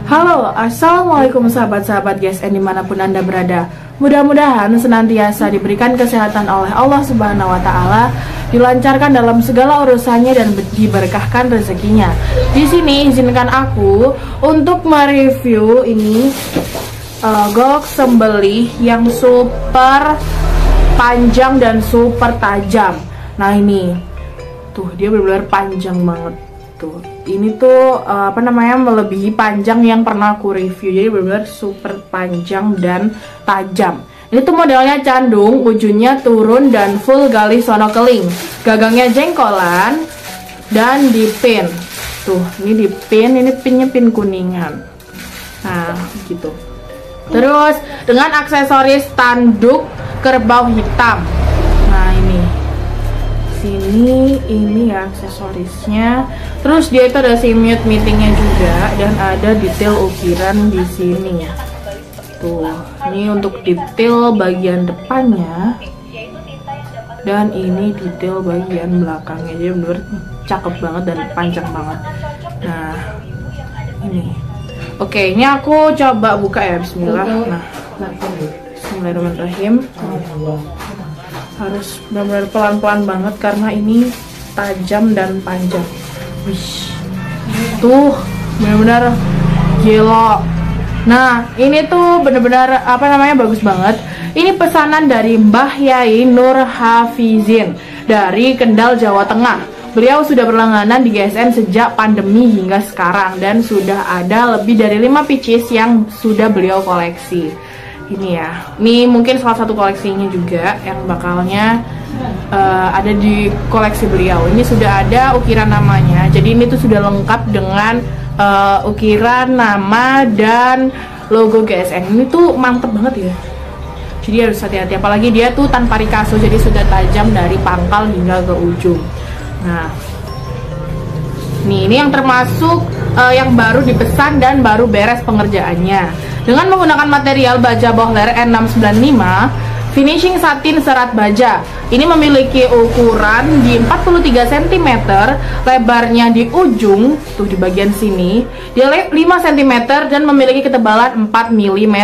Halo, assalamualaikum sahabat-sahabat GSN dimanapun Anda berada. Mudah-mudahan senantiasa diberikan kesehatan oleh Allah Subhanahu wa Ta'ala, dilancarkan dalam segala urusannya dan diberkahkan rezekinya. Di sini izinkan aku untuk mereview ini golok sembelih yang super panjang dan super tajam. Nah ini tuh, dia benar-benar panjang banget tuh. Ini tuh melebihi panjang yang pernah aku review. Jadi benar-benar super panjang dan tajam. Ini tuh modelnya candung, ujungnya turun dan full gali sono keling. Gagangnya jengkolan dan dipin. Tuh, ini dipin, ini pinnya pin kuningan. Nah, gitu. Terus dengan aksesoris tanduk kerbau hitam. Nah, ini ya aksesorisnya. Terus dia itu ada simut meetingnya juga dan ada detail ukiran di sini. Tuh, ini untuk detail bagian depannya dan ini detail bagian belakangnya. Jadi bener cakep banget dan panjang banget. Nah, ini. Oke, ini aku coba buka ya, bismillah. Nah, bismillahirrahmanirrahim. Harus benar-benar pelan-pelan banget karena ini tajam dan panjang. Wih, tuh benar-benar gelo. Nah, ini tuh benar-benar bagus banget. Ini pesanan dari Mbah Yai Nur Hafizin dari Kendal, Jawa Tengah. Beliau sudah berlangganan di GSN sejak pandemi hingga sekarang dan sudah ada lebih dari 5 pieces yang sudah beliau koleksi. Ini ya, ini mungkin salah satu koleksinya juga yang bakalnya ada di koleksi beliau. Ini sudah ada ukiran namanya, jadi ini tuh sudah lengkap dengan ukiran nama dan logo GSN. Ini tuh mantep banget ya, jadi harus hati-hati, apalagi dia tuh tanpa rikaso, jadi sudah tajam dari pangkal hingga ke ujung. Nah, ini yang termasuk yang baru dipesan dan baru beres pengerjaannya. Dengan menggunakan material baja Bohler N695 finishing satin serat baja. Ini memiliki ukuran di 43 cm, lebarnya di ujung tuh di bagian sini dia 5 cm dan memiliki ketebalan 4 mm.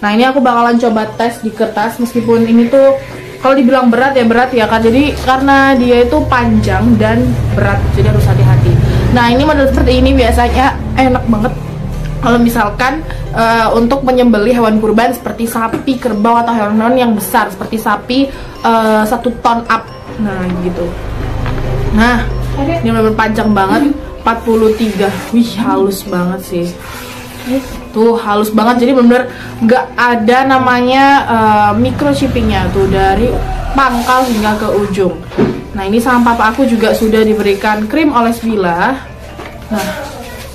Nah, ini aku bakalan coba tes di kertas, meskipun ini tuh kalau dibilang berat ya kan, jadi karena dia itu panjang dan berat, jadi harus hati-hati. Nah, ini model seperti ini biasanya enak banget kalau misalkan untuk menyembelih hewan kurban seperti sapi, kerbau, atau hewan-hewan yang besar seperti sapi 1 ton up. Nah, gitu. Nah, ini benar-benar panjang banget, 43. Wih, halus banget sih. Tuh, halus banget, jadi benar-benar nggak ada namanya microshippingnya tuh dari pangkal hingga ke ujung. Nah, ini sama papa aku juga sudah diberikan krim oles bilah. Nah,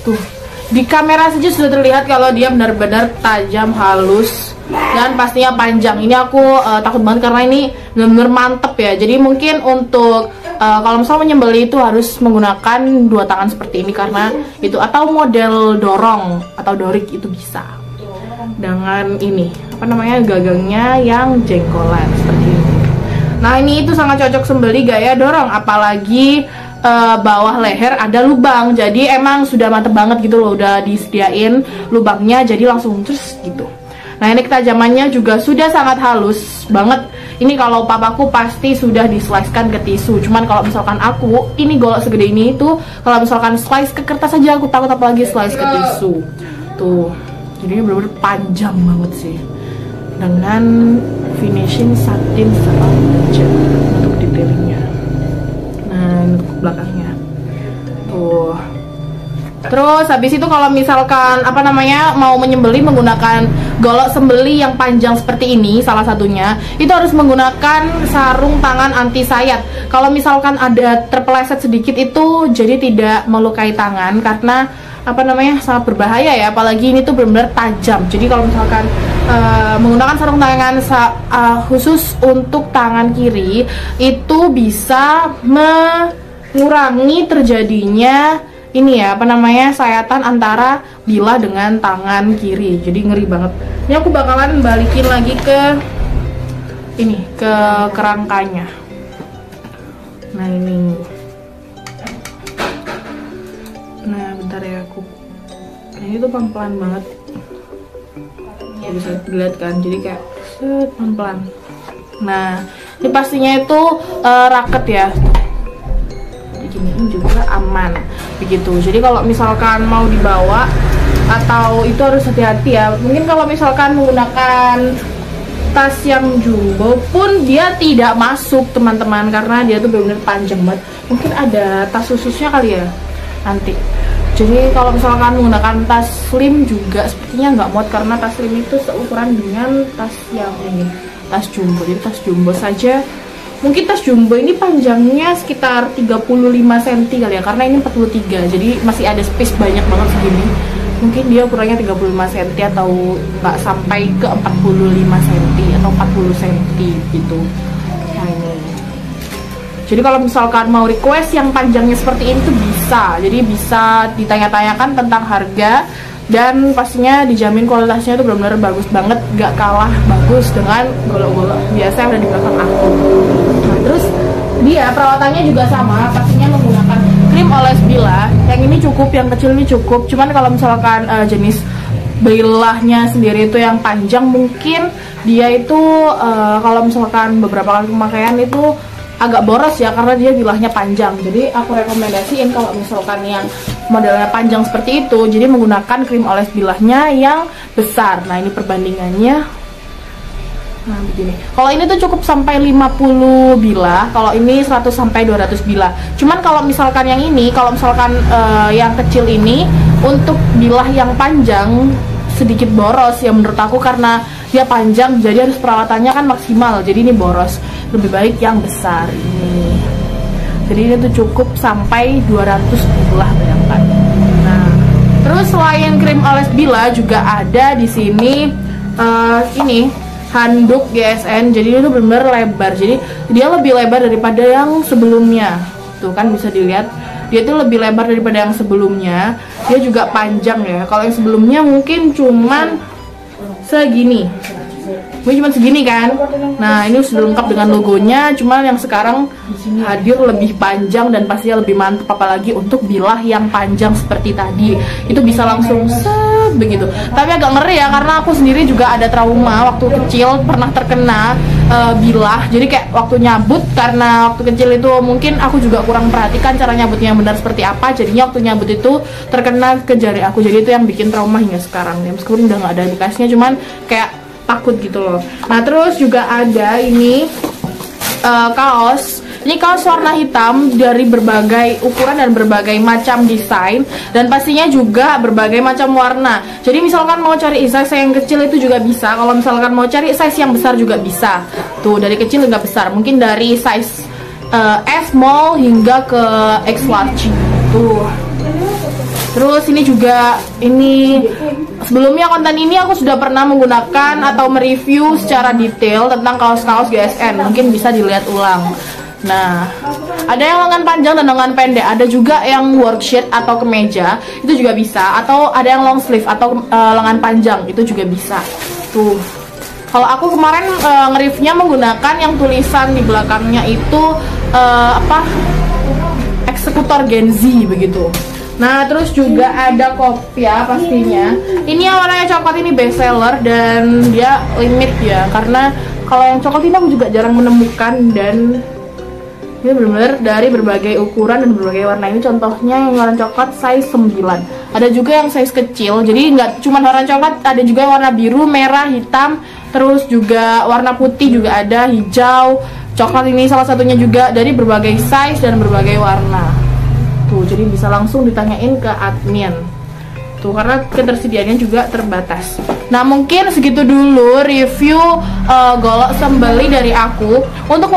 tuh di kamera saja sudah terlihat kalau dia benar-benar tajam, halus, dan pastinya panjang. Ini aku takut banget karena ini benar-benar mantep ya. Jadi mungkin untuk kalau misalnya menyembelih itu harus menggunakan 2 tangan seperti ini karena itu, atau model dorong atau dorik itu bisa. Dengan ini gagangnya yang jengkolan seperti ini. Nah, ini itu sangat cocok sembelih gaya dorong, apalagi bawah leher ada lubang, jadi emang sudah mantep banget gitu loh, udah disediain lubangnya, jadi langsung terus gitu. Nah, ini ketajamannya juga sudah sangat halus banget. Ini kalau papaku pasti sudah di-slice-kan ke tisu, cuman kalau misalkan aku, ini golok segede ini tuh kalau misalkan slice ke kertas aja aku takut, apalagi slice ke tisu. Tuh, jadi bener-bener panjang banget sih, dengan finishing satin serat baja untuk detailingnya. Nah, ini untuk belakangnya tuh. Terus habis itu kalau misalkan mau menyembelih menggunakan golok sembelih yang panjang seperti ini, salah satunya itu harus menggunakan sarung tangan anti sayat. Kalau misalkan ada terpeleset sedikit itu jadi tidak melukai tangan, karena sangat berbahaya ya, apalagi ini tuh benar-benar tajam. Jadi kalau misalkan menggunakan sarung tangan khusus untuk tangan kiri itu bisa mengurangi terjadinya ini ya sayatan antara bilah dengan tangan kiri. Jadi ngeri banget. Ini aku bakalan balikin lagi ke ini, ke kerangkanya. Nah, ini. Nah, bentar ya, aku Ini tuh pelan-pelan banget. Bisa dilihat kan, jadi kayak set pelan-pelan. Nah, ini pastinya itu raket ya. Diginiin juga aman begitu. Jadi kalau misalkan mau dibawa atau itu harus hati-hati ya. Mungkin kalau misalkan menggunakan tas yang jumbo pun dia tidak masuk teman-teman, karena dia tuh benar-benar panjang banget. Mungkin ada tas khususnya kali ya nanti. Jadi kalau misalkan menggunakan tas slim juga sepertinya nggak muat, karena tas slim itu seukuran dengan tas yang ini, tas jumbo. Jadi tas jumbo saja, mungkin tas jumbo ini panjangnya sekitar 35 cm kali ya, karena ini 43, jadi masih ada space banyak banget segini. Mungkin dia ukurannya 35 cm atau nggak sampai ke 45 cm atau 40 cm gitu. Nah ini. Jadi kalau misalkan mau request yang panjangnya seperti ini tuh bisa. Jadi bisa ditanya-tanyakan tentang harga, dan pastinya dijamin kualitasnya itu benar-benar bagus banget, gak kalah bagus dengan golok-golok biasa yang ada di belakang aku. Nah, terus dia perawatannya juga sama, pastinya menggunakan krim oles bilah. Yang ini cukup, yang kecil ini cukup. Cuman kalau misalkan jenis bilahnya sendiri itu yang panjang, mungkin dia itu kalau misalkan beberapa kali pemakaian itu agak boros ya, karena dia bilahnya panjang. Jadi aku rekomendasiin kalau misalkan yang modelnya panjang seperti itu, jadi menggunakan krim oles bilahnya yang besar. Nah ini perbandingannya. Nah begini, kalau ini tuh cukup sampai 50 bilah, kalau ini 100 sampai 200 bilah. Cuman kalau misalkan yang ini, kalau misalkan yang kecil ini, untuk bilah yang panjang sedikit boros ya menurut aku, karena dia panjang jadi harus perawatannya kan maksimal, jadi ini boros. Lebih baik yang besar ini. Jadi ini tuh cukup sampai 200 bilah, bayangkan. Nah, terus selain krim oles bilah juga ada di sini ini handuk GSN. Jadi itu benar-benar lebar. Jadi dia lebih lebar daripada yang sebelumnya. Tuh kan bisa dilihat. Dia tuh lebih lebar daripada yang sebelumnya. Dia juga panjang ya. Kalau yang sebelumnya mungkin cuman segini. Ini cuma segini kan. Nah ini sudah lengkap dengan logonya. Cuman yang sekarang hadir lebih panjang dan pastinya lebih mantap, apalagi untuk bilah yang panjang seperti tadi. Itu bisa langsung set begitu. Tapi agak ngeri ya, karena aku sendiri juga ada trauma waktu kecil, pernah terkena bilah. Jadi kayak waktu nyabut, karena waktu kecil itu mungkin aku juga kurang perhatikan cara nyabutnya yang benar seperti apa. Jadinya waktu nyabut itu terkena ke jari aku. Jadi itu yang bikin trauma hingga sekarang. Ya, meskipun udah nggak ada bekasnya, cuman kayak takut gitu loh. Nah terus juga ada ini kaos. Ini kaos warna hitam dari berbagai ukuran dan berbagai macam desain, dan pastinya juga berbagai macam warna. Jadi misalkan mau cari size yang kecil itu juga bisa. Kalau misalkan mau cari size yang besar juga bisa. Tuh dari kecil hingga besar. Mungkin dari size S small hingga ke X large. Tuh. Terus ini juga, ini sebelumnya konten ini aku sudah pernah menggunakan atau mereview secara detail tentang kaos-kaos GSN. Mungkin bisa dilihat ulang. Nah, ada yang lengan panjang dan lengan pendek. Ada juga yang worksheet atau kemeja, itu juga bisa. Atau ada yang long sleeve atau lengan panjang, itu juga bisa. Tuh. Kalau aku kemarin nge-reviewnya menggunakan yang tulisan di belakangnya itu eksekutor Gen Z begitu. Nah terus juga ada kopya pastinya. Ini yang warnanya coklat ini best seller dan dia limit ya, karena kalau yang coklat ini aku juga jarang menemukan, dan ini benar-benar dari berbagai ukuran dan berbagai warna. Ini contohnya yang warna coklat size 9. Ada juga yang size kecil, jadi nggak cuma warna coklat, ada juga yang warna biru, merah, hitam, terus juga warna putih juga ada, hijau, coklat ini salah satunya juga, dari berbagai size dan berbagai warna. Tuh, jadi bisa langsung ditanyain ke admin. Tuh, karena ketersediaannya juga terbatas. Nah, mungkin segitu dulu review golok sembeli dari aku. Untuk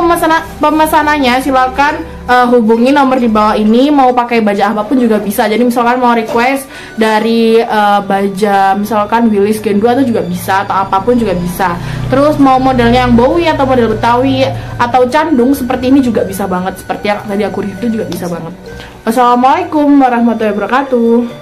pemesanannya silakan hubungi nomor di bawah ini. Mau pakai baja apapun juga bisa. Jadi misalkan mau request dari baja misalkan Willis Gen 2 itu juga bisa, atau apapun juga bisa. Terus mau modelnya yang Bowie atau model Betawi atau Candung seperti ini juga bisa banget. Seperti yang tadi aku review juga bisa banget. Wassalamualaikum warahmatullahi wabarakatuh.